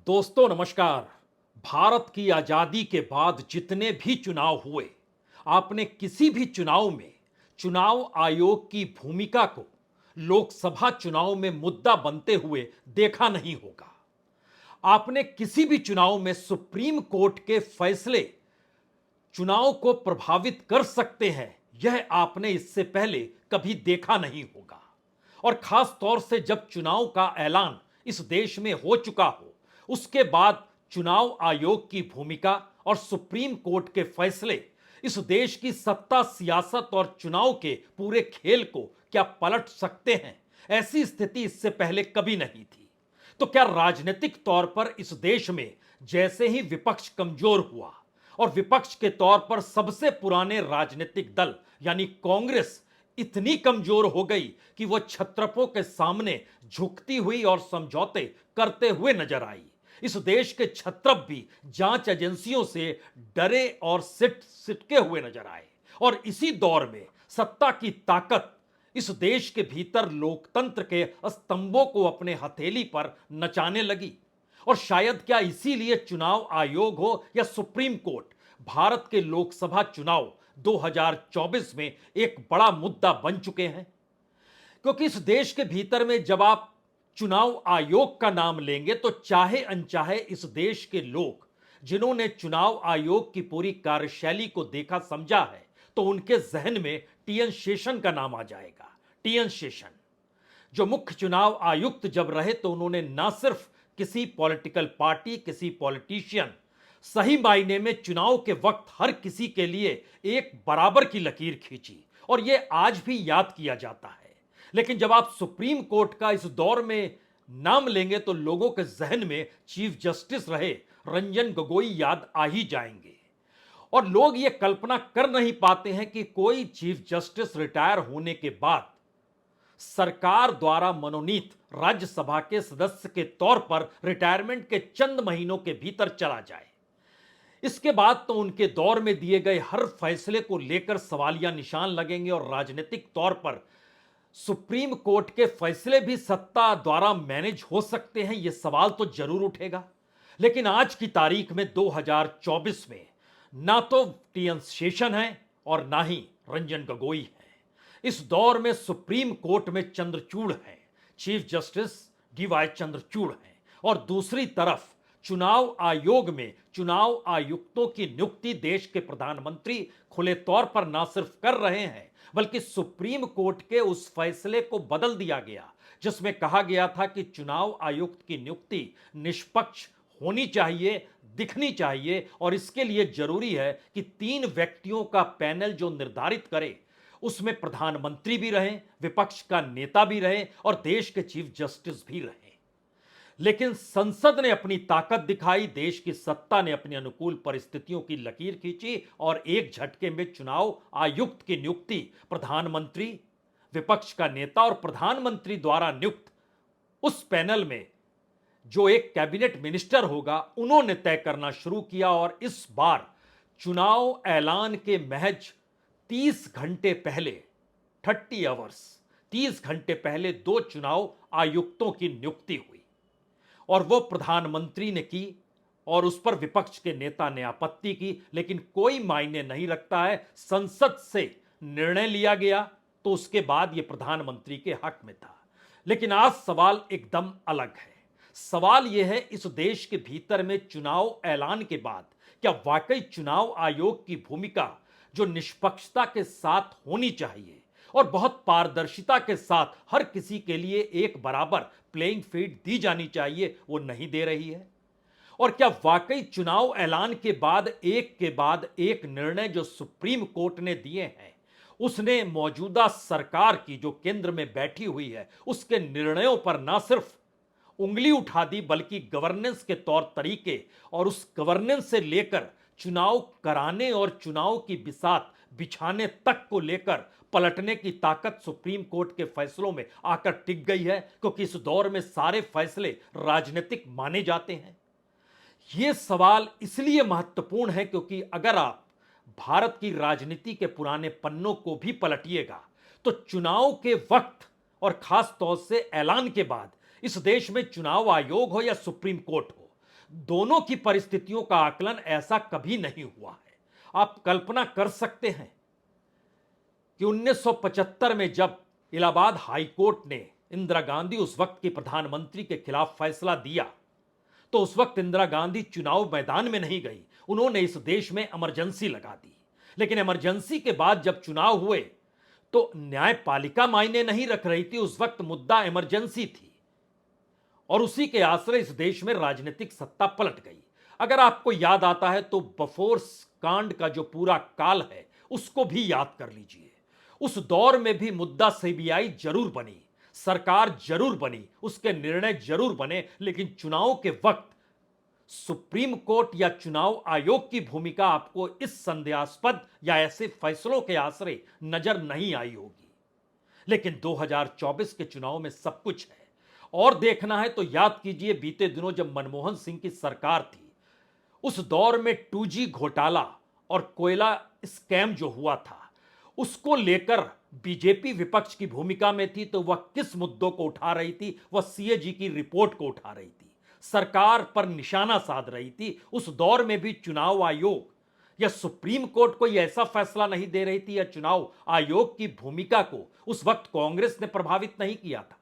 दोस्तों नमस्कार। भारत की आजादी के बाद जितने भी चुनाव हुए, आपने किसी भी चुनाव में चुनाव आयोग की भूमिका को लोकसभा चुनाव में मुद्दा बनते हुए देखा नहीं होगा। आपने किसी भी चुनाव में सुप्रीम कोर्ट के फैसले चुनाव को प्रभावित कर सकते हैं, यह आपने इससे पहले कभी देखा नहीं होगा। और खास तौर से जब चुनाव का ऐलान इस देश में हो चुका हो, उसके बाद चुनाव आयोग की भूमिका और सुप्रीम कोर्ट के फैसले इस देश की सत्ता, सियासत और चुनाव के पूरे खेल को क्या पलट सकते हैं, ऐसी स्थिति इससे पहले कभी नहीं थी। तो क्या राजनीतिक तौर पर इस देश में जैसे ही विपक्ष कमजोर हुआ और विपक्ष के तौर पर सबसे पुराने राजनीतिक दल यानी कांग्रेस इतनी कमजोर हो गई कि वह छत्रपों के सामने झुकती हुई और समझौते करते हुए नजर आई। इस देश के छत्रप भी जांच एजेंसियों से डरे और सिटके हुए नजर आए। और इसी दौर में सत्ता की ताकत इस देश के भीतर लोकतंत्र के स्तंभों को अपने हथेली पर नचाने लगी। और शायद क्या इसीलिए चुनाव आयोग हो या सुप्रीम कोर्ट, भारत के लोकसभा चुनाव 2024 में एक बड़ा मुद्दा बन चुके हैं। क्योंकि इस देश के भीतर में जब आप चुनाव आयोग का नाम लेंगे तो चाहे अनचाहे इस देश के लोग जिन्होंने चुनाव आयोग की पूरी कार्यशैली को देखा समझा है, तो उनके जहन में टीएन शेषन का नाम आ जाएगा। टीएन शेषन जो मुख्य चुनाव आयुक्त जब रहे तो उन्होंने ना सिर्फ किसी पॉलिटिकल पार्टी, किसी पॉलिटिशियन, सही मायने में चुनाव के वक्त हर किसी के लिए एक बराबर की लकीर खींची और यह आज भी याद किया जाता है। लेकिन जब आप सुप्रीम कोर्ट का इस दौर में नाम लेंगे तो लोगों के जहन में चीफ जस्टिस रहे रंजन गोगोई याद आ ही जाएंगे। और लोग यह कल्पना कर नहीं पाते हैं कि कोई चीफ जस्टिस रिटायर होने के बाद सरकार द्वारा मनोनीत राज्यसभा के सदस्य के तौर पर रिटायरमेंट के चंद महीनों के भीतर चला जाए। इसके बाद तो उनके दौर में दिए गए हर फैसले को लेकर सवालिया निशान लगेंगे और राजनीतिक तौर पर सुप्रीम कोर्ट के फैसले भी सत्ता द्वारा मैनेज हो सकते हैं, यह सवाल तो जरूर उठेगा। लेकिन आज की तारीख में 2024 में ना तो टीएन शेषन है और ना ही रंजन गोगोई है। इस दौर में सुप्रीम कोर्ट में चंद्रचूड़ है, चीफ जस्टिस डीवाई चंद्रचूड़ है। और दूसरी तरफ चुनाव आयोग में चुनाव आयुक्तों की नियुक्ति देश के प्रधानमंत्री खुले तौर पर ना सिर्फ कर रहे हैं, बल्कि सुप्रीम कोर्ट के उस फैसले को बदल दिया गया जिसमें कहा गया था कि चुनाव आयुक्त की नियुक्ति निष्पक्ष होनी चाहिए, दिखनी चाहिए और इसके लिए जरूरी है कि 3 व्यक्तियों का पैनल जो निर्धारित करे उसमें प्रधानमंत्री भी रहें, विपक्ष का नेता भी रहे और देश के चीफ जस्टिस भी रहे। लेकिन संसद ने अपनी ताकत दिखाई, देश की सत्ता ने अपनी अनुकूल परिस्थितियों की लकीर खींची और एक झटके में चुनाव आयुक्त की नियुक्ति प्रधानमंत्री, विपक्ष का नेता और प्रधानमंत्री द्वारा नियुक्त उस पैनल में जो एक कैबिनेट मिनिस्टर होगा उन्होंने तय करना शुरू किया। और इस बार चुनाव ऐलान के महज 30 घंटे पहले, 30 आवर्स, 30 घंटे पहले 2 चुनाव आयुक्तों की नियुक्ति हुई और वो प्रधानमंत्री ने की और उस पर विपक्ष के नेता ने आपत्ति की। लेकिन कोई मायने नहीं रखता है, संसद से निर्णय लिया गया तो उसके बाद ये प्रधानमंत्री के हक में था। लेकिन आज सवाल एकदम अलग है। सवाल यह है, इस देश के भीतर में चुनाव ऐलान के बाद क्या वाकई चुनाव आयोग की भूमिका जो निष्पक्षता के साथ होनी चाहिए और बहुत पारदर्शिता के साथ हर किसी के लिए एक बराबर प्लेइंग फील्ड दी जानी चाहिए, वो नहीं दे रही है? और क्या वाकई चुनाव ऐलान के बाद एक निर्णय जो सुप्रीम कोर्ट ने दिए हैं उसने मौजूदा सरकार की जो केंद्र में बैठी हुई है उसके निर्णयों पर ना सिर्फ उंगली उठा दी बल्कि गवर्नेंस के तौर तरीके और उस गवर्नेंस से लेकर चुनाव कराने और चुनाव की बिसात बिछाने तक को लेकर पलटने की ताकत सुप्रीम कोर्ट के फैसलों में आकर टिक गई है। क्योंकि इस दौर में सारे फैसले राजनीतिक माने जाते हैं। यह सवाल इसलिए महत्वपूर्ण है क्योंकि अगर आप भारत की राजनीति के पुराने पन्नों को भी पलटिएगा तो चुनाव के वक्त और खास तौर से ऐलान के बाद इस देश में चुनाव आयोग हो या सुप्रीम कोर्ट हो, दोनों की परिस्थितियों का आकलन ऐसा कभी नहीं हुआ है। आप कल्पना कर सकते हैं कि 1975 में जब इलाहाबाद हाई कोर्ट ने इंदिरा गांधी उस वक्त की प्रधानमंत्री के खिलाफ फैसला दिया, तो उस वक्त इंदिरा गांधी चुनाव मैदान में नहीं गई, उन्होंने इस देश में इमरजेंसी लगा दी। लेकिन इमरजेंसी के बाद जब चुनाव हुए तो न्यायपालिका मायने नहीं रख रही थी, उस वक्त मुद्दा इमरजेंसी थी और उसी के आश्रय इस देश में राजनीतिक सत्ता पलट गई। अगर आपको याद आता है तो बफोर्स कांड का जो पूरा काल है उसको भी याद कर लीजिए। उस दौर में भी मुद्दा सीबीआई जरूर बनी, सरकार जरूर बनी, उसके निर्णय जरूर बने, लेकिन चुनाव के वक्त सुप्रीम कोर्ट या चुनाव आयोग की भूमिका आपको इस संदेहास्पद या ऐसे फैसलों के आश्रय नजर नहीं आई होगी। लेकिन 2024 के चुनाव में सब कुछ है। और देखना है तो याद कीजिए, बीते दिनों जब मनमोहन सिंह की सरकार थी, उस दौर में 2G घोटाला और कोयला स्कैम जो हुआ था, उसको लेकर बीजेपी विपक्ष की भूमिका में थी। तो वह किस मुद्दों को उठा रही थी? वह सीएजी की रिपोर्ट को उठा रही थी, सरकार पर निशाना साध रही थी। उस दौर में भी चुनाव आयोग या सुप्रीम कोर्ट कोई ऐसा फैसला नहीं दे रही थी, या चुनाव आयोग की भूमिका को उस वक्त कांग्रेस ने प्रभावित नहीं किया था।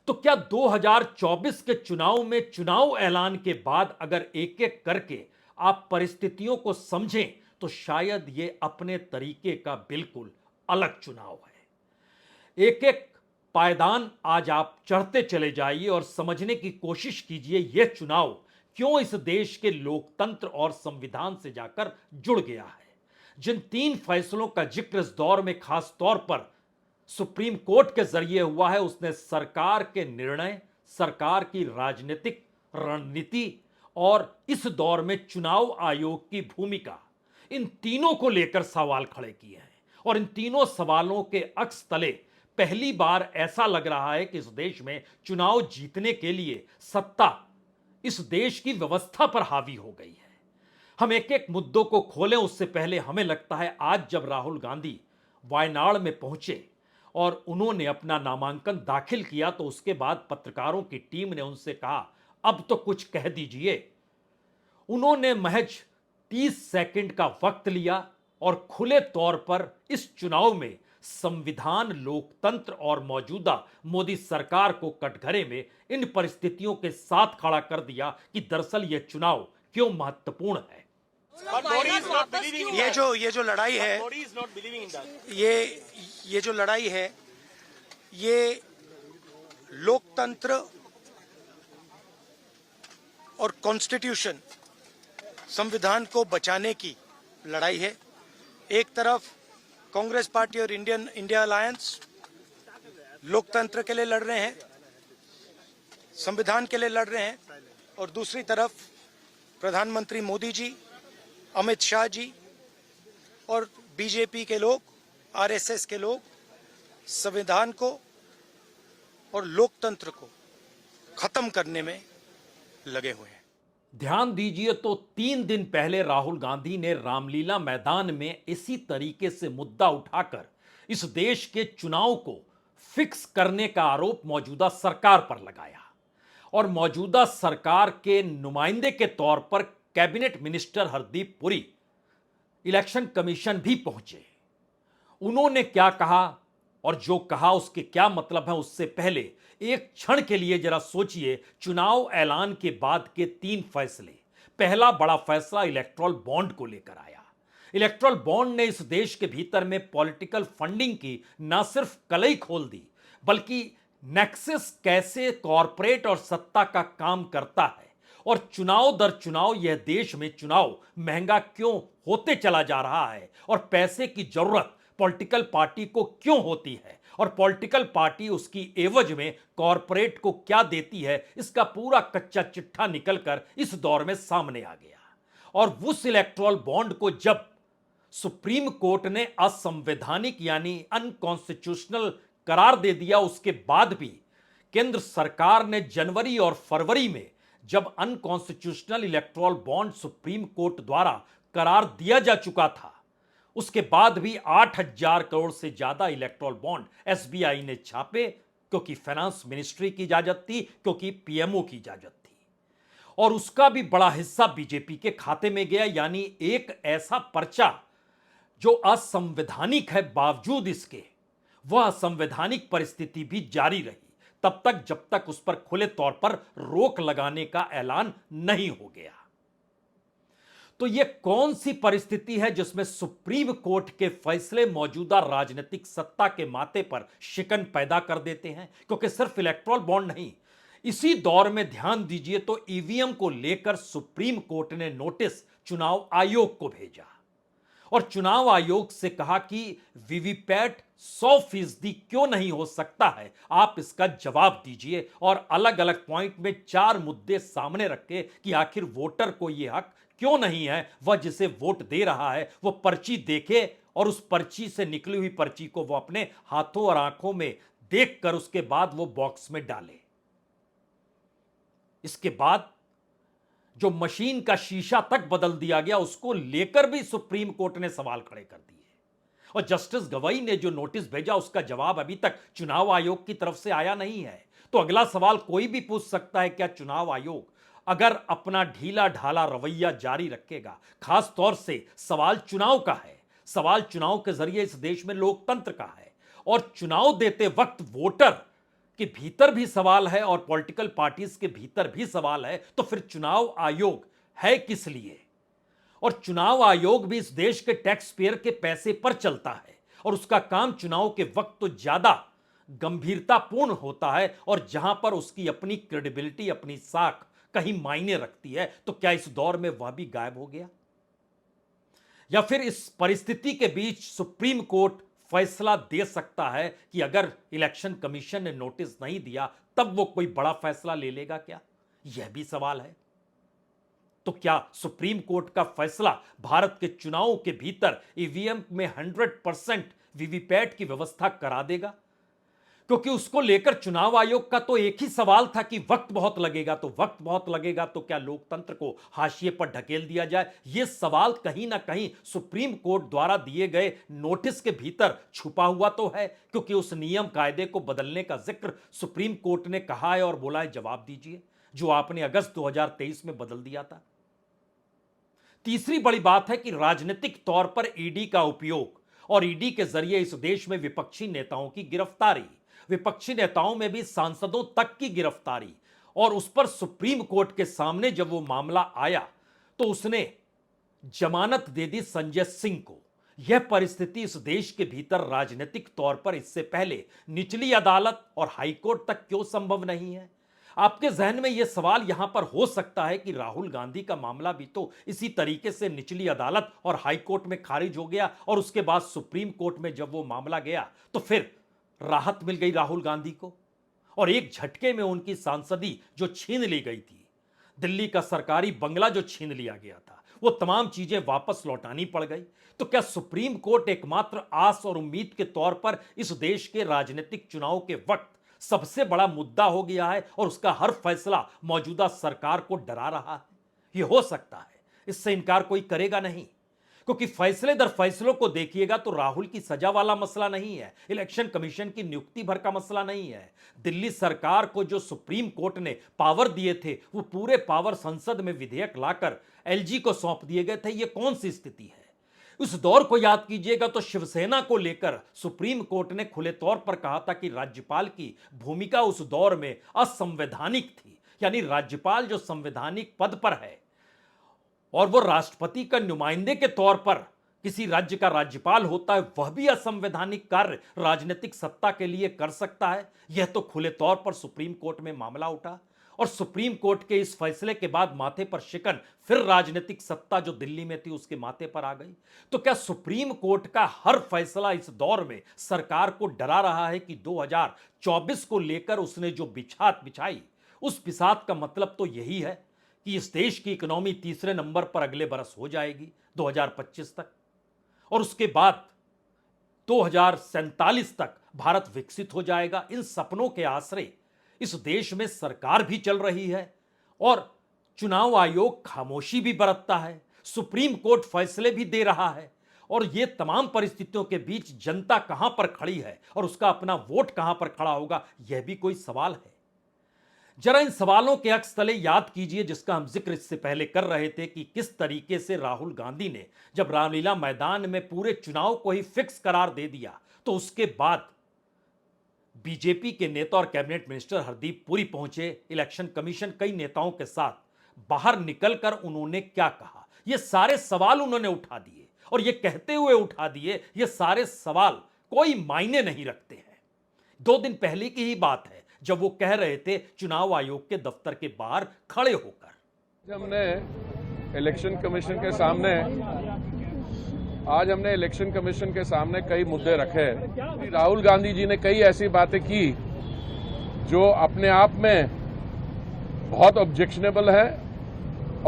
तो क्या 2024 के चुनाव में चुनाव ऐलान के बाद अगर एक एक करके आप परिस्थितियों को समझें तो शायद ये अपने तरीके का बिल्कुल अलग चुनाव है। एक एक पायदान आज आप चढ़ते चले जाइए और समझने की कोशिश कीजिए यह चुनाव क्यों इस देश के लोकतंत्र और संविधान से जाकर जुड़ गया है। जिन 3 फैसलों का जिक्र इस दौर में खास तौर पर सुप्रीम कोर्ट के जरिए हुआ है, उसने सरकार के निर्णय, सरकार की राजनीतिक रणनीति और इस दौर में चुनाव आयोग की भूमिका, इन तीनों को लेकर सवाल खड़े किए हैं। और इन तीनों सवालों के अक्स तले पहली बार ऐसा लग रहा है कि इस देश में चुनाव जीतने के लिए सत्ता इस देश की व्यवस्था पर हावी हो गई है। हम एक एक मुद्दों को खोलें उससे पहले हमें लगता है आज जब राहुल गांधी वायनाड में पहुंचे और उन्होंने अपना नामांकन दाखिल किया, तो उसके बाद पत्रकारों की टीम ने उनसे कहा अब तो कुछ कह दीजिए। उन्होंने महज 30 सेकंड का वक्त लिया और खुले तौर पर इस चुनाव में संविधान, लोकतंत्र और मौजूदा मोदी सरकार को कटघरे में इन परिस्थितियों के साथ खड़ा कर दिया कि दरअसल यह चुनाव क्यों महत्वपूर्ण है। ये जो लड़ाई है, ये जो लड़ाई है, ये लोकतंत्र और कॉन्स्टिट्यूशन, संविधान को बचाने की लड़ाई है। एक तरफ कांग्रेस पार्टी और इंडिया अलायंस लोकतंत्र के लिए लड़ रहे हैं, संविधान के लिए लड़ रहे हैं, और दूसरी तरफ प्रधानमंत्री मोदी जी, अमित शाह जी और बीजेपी के लोग, आरएसएस के लोग संविधान को और लोकतंत्र को खत्म करने में लगे हुए हैं। ध्यान दीजिए तो 3 दिन पहले राहुल गांधी ने रामलीला मैदान में इसी तरीके से मुद्दा उठाकर इस देश के चुनाव को फिक्स करने का आरोप मौजूदा सरकार पर लगाया और मौजूदा सरकार के नुमाइंदे के तौर पर cabinet minister Hardeep Puri election commission भी पहुंचे। उन्होंने क्या कहा और जो कहा उसके क्या मतलब है, उससे पहले एक क्षण के लिए जरा सोचिए चुनाव ऐलान के बाद के 3 फैसले। पहला बड़ा फैसला इलेक्टोरल बॉन्ड को लेकर आया। इलेक्टोरल बॉन्ड ने इस देश के भीतर में पॉलिटिकल फंडिंग की ना सिर्फ कलई खोल दी, बल्कि नेक्सस कैसे कॉरपोरेट और सत्ता का काम करता है और चुनाव दर चुनाव यह देश में चुनाव महंगा क्यों होते चला जा रहा है और पैसे की जरूरत पॉलिटिकल पार्टी को क्यों होती है और पॉलिटिकल पार्टी उसकी एवज में कॉरपोरेट को क्या देती है, इसका पूरा कच्चा चिट्ठा निकलकर इस दौर में सामने आ गया। और उस इलेक्टोरल बॉन्ड को जब सुप्रीम कोर्ट ने असंवैधानिक यानी अनकॉन्स्टिट्यूशनल करार दे दिया, उसके बाद भी केंद्र सरकार ने जनवरी और फरवरी में जब unconstitutional electoral bond supreme court द्वारा करार दिया जा चुका था, उसके बाद भी 8,000 करोड़ से ज्यादा इलेक्टोरल बॉन्ड एसबीआई ने छापे, क्योंकि फाइनेंस मिनिस्ट्री की इजाजत थी, क्योंकि पीएमओ की इजाजत थी। और उसका भी बड़ा हिस्सा बीजेपी के खाते में गया। यानी एक ऐसा पर्चा जो असंवैधानिक है, बावजूद इसके वह असंवैधानिक परिस्थिति भी जारी रही तब तक जब तक उस पर खुले तौर पर रोक लगाने का ऐलान नहीं हो गया। तो यह कौन सी परिस्थिति है जिसमें सुप्रीम कोर्ट के फैसले मौजूदा राजनीतिक सत्ता के माथे पर शिकन पैदा कर देते हैं? क्योंकि सिर्फ इलेक्ट्रल बॉन्ड नहीं, इसी दौर में ध्यान दीजिए तो ईवीएम को लेकर सुप्रीम कोर्ट ने नोटिस चुनाव आयोग को भेजा और चुनाव आयोग से कहा कि वीवीपैट 100% क्यों नहीं हो सकता है, आप इसका जवाब दीजिए। और अलग अलग पॉइंट में 4 मुद्दे सामने रखे कि आखिर वोटर को यह हक क्यों नहीं है, वह जिसे वोट दे रहा है वो पर्ची देखे और उस पर्ची से निकली हुई पर्ची को वो अपने हाथों और आंखों में देखकर उसके बाद वो बॉक्स में डाले। इसके बाद जो मशीन का शीशा तक बदल दिया गया उसको लेकर भी सुप्रीम कोर्ट ने सवाल खड़े कर दिए और जस्टिस गवाई ने जो नोटिस भेजा उसका जवाब अभी तक चुनाव आयोग की तरफ से आया नहीं है। तो अगला सवाल कोई भी पूछ सकता है, क्या चुनाव आयोग अगर अपना ढीला ढाला रवैया जारी रखेगा? खास तौर से सवाल चुनाव का है, सवाल चुनाव के जरिए इस देश में लोकतंत्र का है और चुनाव देते वक्त वोटर के भीतर भी सवाल है और पॉलिटिकल पार्टीज के भीतर भी सवाल है। तो फिर चुनाव आयोग है किस लिए? और चुनाव आयोग भी इस देश के टैक्स पेयर के पैसे पर चलता है और उसका काम चुनाव के वक्त तो ज्यादा गंभीरतापूर्ण होता है और जहां पर उसकी अपनी क्रेडिबिलिटी, अपनी साख कहीं मायने रखती है। तो क्या इस दौर में वह भी गायब हो गया? या फिर इस परिस्थिति के बीच सुप्रीम कोर्ट फैसला दे सकता है कि अगर इलेक्शन कमीशन ने नोटिस नहीं दिया तब वो कोई बड़ा फैसला ले लेगा क्या? यह भी सवाल है। तो क्या सुप्रीम कोर्ट का फैसला भारत के चुनावों के भीतर ईवीएम में 100% वीवीपैट की व्यवस्था करा देगा? क्योंकि उसको लेकर चुनाव आयोग का तो एक ही सवाल था कि वक्त बहुत लगेगा, तो वक्त बहुत लगेगा तो क्या लोकतंत्र को हाशिए पर ढकेल दिया जाए? यह सवाल कहीं ना कहीं सुप्रीम कोर्ट द्वारा दिए गए नोटिस के भीतर छुपा हुआ तो है, क्योंकि उस नियम कायदे को बदलने का जिक्र सुप्रीम कोर्ट ने कहा है और बोला है जवाब दीजिए, जो आपने अगस्त 2023 में बदल दिया था। तीसरी बड़ी बात है कि राजनीतिक तौर पर ईडी का उपयोग और ईडी के जरिए इस देश में विपक्षी नेताओं की गिरफ्तारी, विपक्षी नेताओं में भी सांसदों तक की गिरफ्तारी, और उस पर सुप्रीम कोर्ट के सामने जब वो मामला आया तो उसने जमानत दे दी संजय सिंह को। यह परिस्थिति इस देश के भीतर राजनीतिक तौर पर इससे पहले निचली अदालत और हाईकोर्ट तक क्यों संभव नहीं है? आपके जहन में यह सवाल यहां पर हो सकता है कि राहुल गांधी का मामला भी तो इसी तरीके से निचली अदालत और हाईकोर्ट में खारिज हो गया और उसके बाद सुप्रीम कोर्ट में जब वो मामला गया तो फिर राहत मिल गई राहुल गांधी को और एक झटके में उनकी सांसदी जो छीन ली गई थी, दिल्ली का सरकारी बंगला जो छीन लिया गया था, वो तमाम चीजें वापस लौटानी पड़ गई। तो क्या सुप्रीम कोर्ट एकमात्र आस और उम्मीद के तौर पर इस देश के राजनीतिक चुनाव के वक्त सबसे बड़ा मुद्दा हो गया है और उसका हर फैसला मौजूदा सरकार को डरा रहा है? यह हो सकता है, इससे इनकार कोई करेगा नहीं, क्योंकि फैसले दर फैसलों को देखिएगा तो राहुल की सजा वाला मसला नहीं है, इलेक्शन कमीशन की नियुक्ति भर का मसला नहीं है। दिल्ली सरकार को जो सुप्रीम कोर्ट ने पावर दिए थे वो पूरे पावर संसद में विधेयक लाकर एलजी को सौंप दिए गए थे। ये कौन सी स्थिति है? उस दौर को याद कीजिएगा तो शिवसेना को लेकर सुप्रीम कोर्ट ने खुले तौर पर कहा था कि राज्यपाल की भूमिका उस दौर में असंवैधानिक थी। यानी राज्यपाल जो संवैधानिक पद पर है और वो राष्ट्रपति का नुमाइंदे के तौर पर किसी राज्य का राज्यपाल होता है, वह भी असंवैधानिक कार्य राजनीतिक सत्ता के लिए कर सकता है। यह तो खुले तौर पर सुप्रीम कोर्ट में मामला उठा और सुप्रीम कोर्ट के इस फैसले के बाद माथे पर शिकन फिर राजनीतिक सत्ता जो दिल्ली में थी उसके माथे पर आ गई। तो क्या सुप्रीम कोर्ट का हर फैसला इस दौर में सरकार को डरा रहा है कि 2024 को लेकर उसने जो बिछात बिछाई उस बिसात का मतलब तो यही है कि इस देश की इकोनॉमी तीसरे नंबर पर अगले बरस हो जाएगी 2025 तक और उसके बाद 2047 तक भारत विकसित हो जाएगा। इन सपनों के आसरे इस देश में सरकार भी चल रही है और चुनाव आयोग खामोशी भी बरतता है, सुप्रीम कोर्ट फैसले भी दे रहा है और ये तमाम परिस्थितियों के बीच जनता कहां पर खड़ी है और उसका अपना वोट कहां पर खड़ा होगा, यह भी कोई सवाल है। जरा इन सवालों के अक्स तले याद कीजिए जिसका हम जिक्र इससे पहले कर रहे थे कि किस तरीके से राहुल गांधी ने जब रामलीला मैदान में पूरे चुनाव को ही फिक्स करार दे दिया तो उसके बाद बीजेपी के नेता और कैबिनेट मिनिस्टर हरदीप पुरी पहुंचे इलेक्शन कमीशन कई नेताओं के साथ। बाहर निकलकर उन्होंने क्या कहा, ये सारे सवाल उन्होंने उठा दिए और ये कहते हुए उठा दिए ये सारे सवाल कोई मायने नहीं रखते हैं। 2 दिन पहले की ही बात है जब वो कह रहे थे चुनाव आयोग के दफ्तर के बाहर खड़े होकर। हमने इलेक्शन कमीशन के सामने कई मुद्दे रखे। राहुल गांधी जी ने कई ऐसी बातें की जो अपने आप में बहुत ऑब्जेक्शनेबल है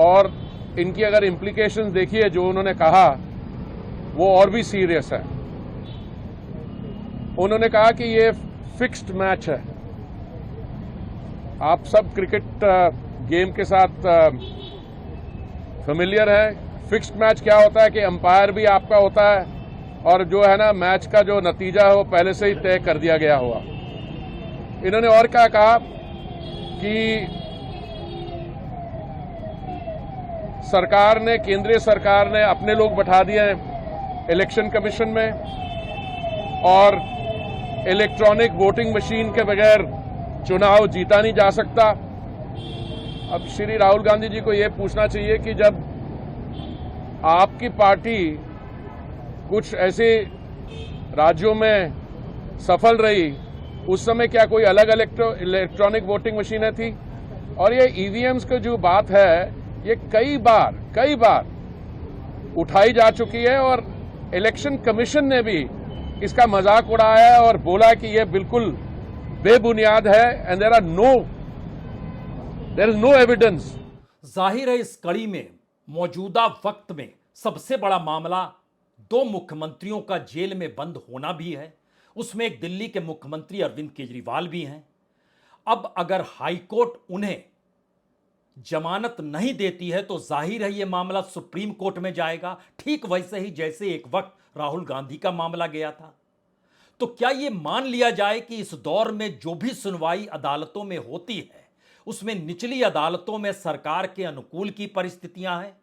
और इनकी अगर इम्प्लीकेशंस देखिए जो उन्होंने कहा वो और भी सीरियस है। उन्होंने कहा कि ये फिक्स्ड मैच है। आप सब क्रिकेट गेम के साथ फेमिलियर है। फिक्स्ड मैच क्या होता है कि अंपायर भी आपका होता है और जो है ना मैच का जो नतीजा है वो पहले से ही तय कर दिया गया हुआ। इन्होंने और क्या कहा कि केंद्रीय सरकार ने अपने लोग बैठा दिए हैं इलेक्शन कमीशन में और इलेक्ट्रॉनिक वोटिंग मशीन के बगैर चुनाव जीता नहीं जा सकता। अब श्री राहुल गांधी जी को यह पूछना चाहिए कि जब आपकी पार्टी कुछ ऐसे राज्यों में सफल रही उस समय क्या कोई अलग इलेक्ट्रॉनिक वोटिंग मशीनें थी? और ये ईवीएम्स की जो बात है ये कई बार उठाई जा चुकी है और इलेक्शन कमीशन ने भी इसका मजाक उड़ाया है और बोला कि ये बिल्कुल बेबुनियाद है and there is no evidence. जाहिर है इस कड़ी में मौजूदा वक्त में सबसे बड़ा मामला 2 मुख्यमंत्रियों का जेल में बंद होना भी है। उसमें एक दिल्ली के मुख्यमंत्री अरविंद केजरीवाल भी हैं। अब अगर हाईकोर्ट उन्हें जमानत नहीं देती है तो जाहिर है यह मामला सुप्रीम कोर्ट में जाएगा, ठीक वैसे ही जैसे एक वक्त राहुल गांधी का मामला गया था। तो क्या यह मान लिया जाए कि इस दौर में जो भी सुनवाई अदालतों में होती है उसमें निचली अदालतों में सरकार के अनुकूल की परिस्थितियां हैं?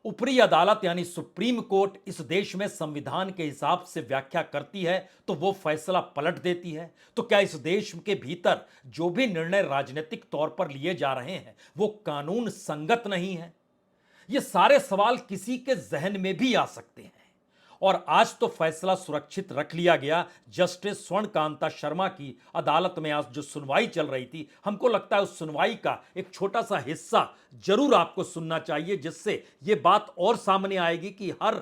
ऊपरी अदालत यानी सुप्रीम कोर्ट इस देश में संविधान के हिसाब से व्याख्या करती है तो वो फैसला पलट देती है। तो क्या इस देश के भीतर जो भी निर्णय राजनीतिक तौर पर लिए जा रहे हैं वो कानून संगत नहीं है? ये सारे सवाल किसी के जहन में भी आ सकते हैं और आज तो फैसला सुरक्षित रख लिया गया। जस्टिस स्वर्णकांता शर्मा की अदालत में आज जो सुनवाई चल रही थी, हमको लगता है उस सुनवाई का एक छोटा सा हिस्सा जरूर आपको सुनना चाहिए जिससे यह बात और सामने आएगी कि हर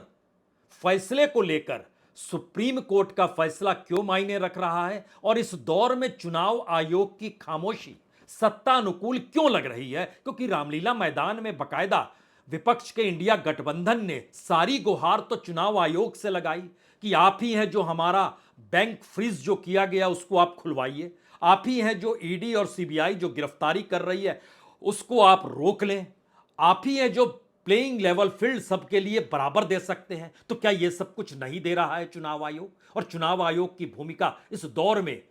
फैसले को लेकर सुप्रीम कोर्ट का फैसला क्यों मायने रख रहा है और इस दौर में चुनाव आयोग की खामोशी सत्ता अनुकूल क्यों लग रही है। क्योंकि रामलीला मैदान में बकायदा विपक्ष के इंडिया गठबंधन ने सारी गुहार तो चुनाव आयोग से लगाई कि आप ही हैं जो हमारा बैंक फ्रीज जो किया गया उसको आप खुलवाइए, आप ही हैं जो ईडी और सीबीआई जो गिरफ्तारी कर रही है उसको आप रोक लें, आप ही हैं जो प्लेइंग लेवल फील्ड सबके लिए बराबर दे सकते हैं। तो क्या यह सब कुछ नहीं दे रहा है चुनाव आयोग? और चुनाव आयोग की भूमिका इस दौर में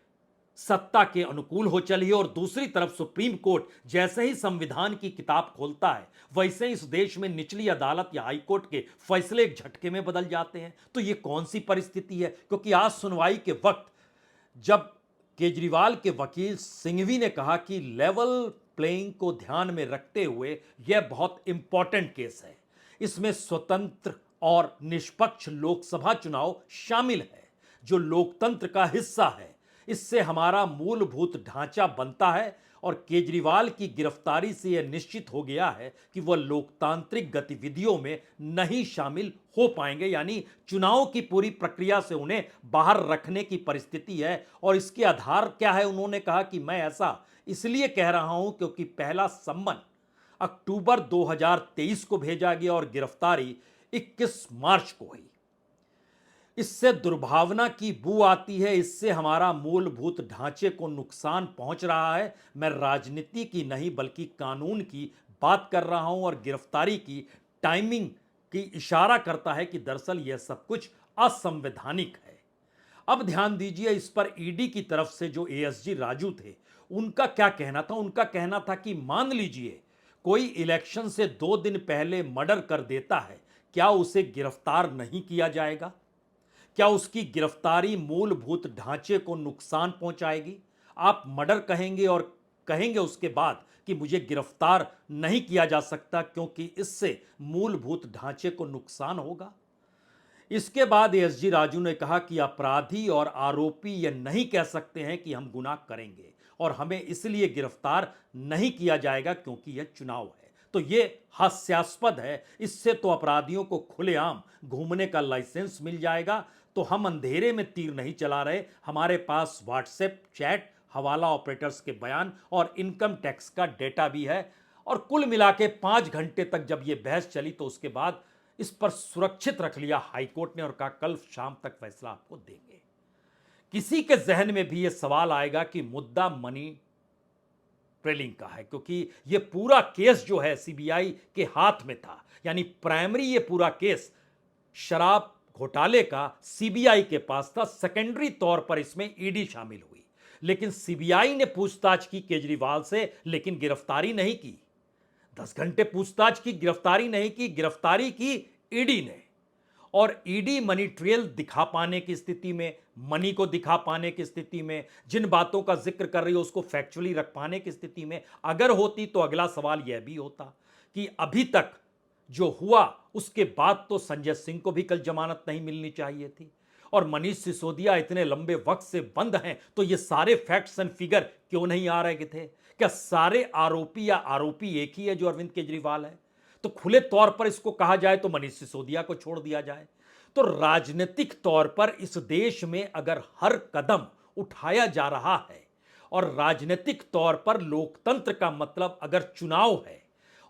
सत्ता के अनुकूल हो चली है और दूसरी तरफ सुप्रीम कोर्ट जैसे ही संविधान की किताब खोलता है वैसे ही इस देश में निचली अदालत या हाईकोर्ट के फैसले एक झटके में बदल जाते हैं। तो ये कौन सी परिस्थिति है? क्योंकि आज सुनवाई के वक्त जब केजरीवाल के वकील सिंघवी ने कहा कि लेवल प्लेइंग को ध्यान में रखते हुए यह बहुत इंपॉर्टेंट केस है, इसमें स्वतंत्र और निष्पक्ष लोकसभा चुनाव शामिल है जो लोकतंत्र का हिस्सा है, इससे हमारा मूलभूत ढांचा बनता है और केजरीवाल की गिरफ्तारी से यह निश्चित हो गया है कि वह लोकतांत्रिक गतिविधियों में नहीं शामिल हो पाएंगे, यानी चुनाव की पूरी प्रक्रिया से उन्हें बाहर रखने की परिस्थिति है। और इसके आधार क्या है? उन्होंने कहा कि मैं ऐसा इसलिए कह रहा हूं क्योंकि पहला सम्मन अक्टूबर 2023 को भेजा गया और गिरफ्तारी 21 मार्च को हुई। इससे दुर्भावना की बू आती है, इससे हमारा मूलभूत ढांचे को नुकसान पहुंच रहा है। मैं राजनीति की नहीं बल्कि कानून की बात कर रहा हूं और गिरफ्तारी की टाइमिंग की इशारा करता है कि दरअसल यह सब कुछ असंवैधानिक है। अब ध्यान दीजिए, इस पर ईडी की तरफ से जो एएसजी राजू थे उनका क्या कहना था? उनका कहना था कि मान लीजिए कोई इलेक्शन से 2 दिन पहले मर्डर कर देता है, क्या उसे गिरफ्तार नहीं किया जाएगा? क्या उसकी गिरफ्तारी मूलभूत ढांचे को नुकसान पहुंचाएगी? आप मर्डर कहेंगे और कहेंगे उसके बाद कि मुझे गिरफ्तार नहीं किया जा सकता क्योंकि इससे मूलभूत ढांचे को नुकसान होगा। इसके बाद एसजी राजू ने कहा कि अपराधी और आरोपी यह नहीं कह सकते हैं कि हम गुनाह करेंगे और हमें इसलिए गिरफ्तार नहीं किया जाएगा क्योंकि यह चुनाव है। तो यह हास्यास्पद है। इससे तो अपराधियों को खुलेआम घूमने का लाइसेंस मिल जाएगा। तो हम अंधेरे में तीर नहीं चला रहे। हमारे पास व्हाट्सएप चैट, हवाला ऑपरेटर्स के बयान और इनकम टैक्स का डेटा भी है। और कुल मिला के 5 घंटे तक जब यह बहस चली तो उसके बाद इस पर सुरक्षित रख लिया हाईकोर्ट ने और कहा कल शाम तक फैसला आपको देंगे। किसी के जहन में भी यह सवाल आएगा कि मुद्दा मनी ट्रेलिंग का है, क्योंकि यह पूरा केस जो है सीबीआई के हाथ में था। यानी प्राइमरी ये पूरा केस शराब घोटाले का सीबीआई के पास था। सेकेंडरी तौर पर इसमें ईडी शामिल हुई, लेकिन सीबीआई ने पूछताछ की केजरीवाल से, लेकिन गिरफ्तारी नहीं की। 10 घंटे पूछताछ की, गिरफ्तारी नहीं की। गिरफ्तारी की ईडी ने। और ईडी मनी ट्रेल दिखा पाने की स्थिति में, मनी को दिखा पाने की स्थिति में, जिन बातों का जिक्र कर रही हो उसको फैक्चुअली रख पाने की स्थिति में अगर होती तो अगला सवाल यह भी होता कि अभी तक जो हुआ उसके बाद तो संजय सिंह को भी कल जमानत नहीं मिलनी चाहिए थी। और मनीष सिसोदिया इतने लंबे वक्त से बंद हैं तो ये सारे फैक्ट्स एंड फिगर क्यों नहीं आ रहे थे? क्या सारे आरोपी या आरोपी एक ही है जो अरविंद केजरीवाल है? तो खुले तौर पर इसको कहा जाए तो मनीष सिसोदिया को छोड़ दिया जाए। तो राजनीतिक तौर पर इस देश में अगर हर कदम उठाया जा रहा है और राजनीतिक तौर पर लोकतंत्र का मतलब अगर चुनाव है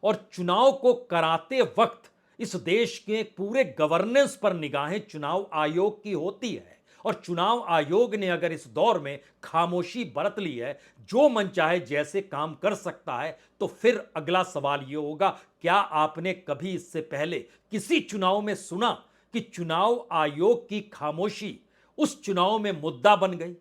और चुनाव को कराते वक्त इस देश के पूरे गवर्नेंस पर निगाहें चुनाव आयोग की होती है और चुनाव आयोग ने अगर इस दौर में खामोशी बरत ली है, जो मन चाहे जैसे काम कर सकता है, तो फिर अगला सवाल यह होगा, क्या आपने कभी इससे पहले किसी चुनाव में सुना कि चुनाव आयोग की खामोशी उस चुनाव में मुद्दा बन गई?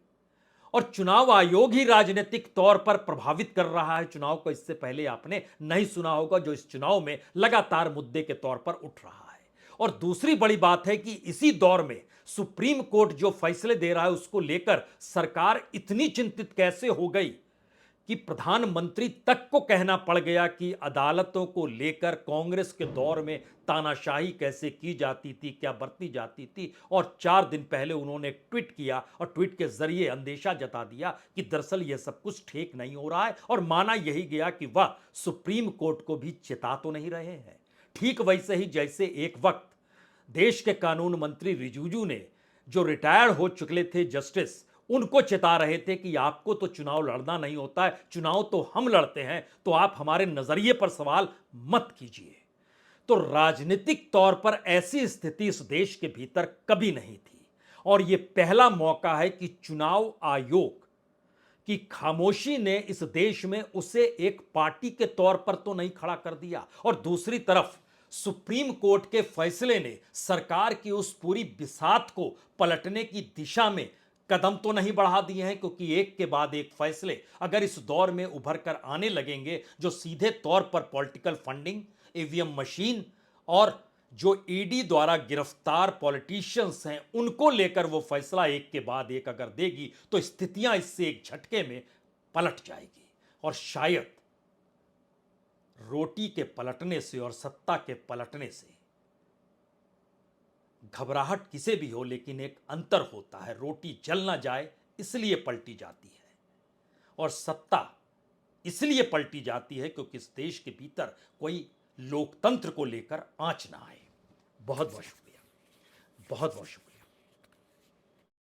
और चुनाव आयोग ही राजनीतिक तौर पर प्रभावित कर रहा है चुनाव को। इससे पहले आपने नहीं सुना होगा जो इस चुनाव में लगातार मुद्दे के तौर पर उठ रहा है। और दूसरी बड़ी बात है कि इसी दौर में सुप्रीम कोर्ट जो फैसले दे रहा है उसको लेकर सरकार इतनी चिंतित कैसे हो गई कि प्रधानमंत्री तक को कहना पड़ गया कि अदालतों को लेकर कांग्रेस के दौर में तानाशाही कैसे की जाती थी, क्या बरती जाती थी। और 4 दिन पहले उन्होंने ट्वीट किया और ट्वीट के जरिए अंदेशा जता दिया कि दरअसल यह सब कुछ ठीक नहीं हो रहा है। और माना यही गया कि वह सुप्रीम कोर्ट को भी चेता तो नहीं रहे हैं। ठीक वैसे ही जैसे एक वक्त देश के कानून मंत्री रिजिजू ने, जो रिटायर हो चुके थे जस्टिस, उनको चेता रहे थे कि आपको तो चुनाव लड़ना नहीं होता है, चुनाव तो हम लड़ते हैं, तो आप हमारे नजरिए पर सवाल मत कीजिए। तो राजनीतिक तौर पर ऐसी स्थिति इस देश के भीतर कभी नहीं थी और यह पहला मौका है कि चुनाव आयोग की खामोशी ने इस देश में उसे एक पार्टी के तौर पर तो नहीं खड़ा कर दिया और दूसरी तरफ सुप्रीम कोर्ट के फैसले ने सरकार की उस पूरी बिसात को पलटने की दिशा में कदम तो नहीं बढ़ा दिए हैं, क्योंकि एक के बाद एक फैसले अगर इस दौर में उभर कर आने लगेंगे जो सीधे तौर पर पॉलिटिकल फंडिंग, ईवीएम मशीन और जो ईडी द्वारा गिरफ्तार पॉलिटिशियंस हैं उनको लेकर वो फैसला एक के बाद एक अगर देगी तो स्थितियां इससे एक झटके में पलट जाएगी। और शायद रोटी के पलटने से और सत्ता के पलटने से घबराहट किसे भी हो, लेकिन एक अंतर होता है। रोटी जल ना जाए इसलिए पलटी जाती है और सत्ता इसलिए पलटी जाती है क्योंकि इस देश के भीतर कोई लोकतंत्र को लेकर आंच ना आए। बहुत बहुत शुक्रिया, बहुत बहुत शुक्रिया।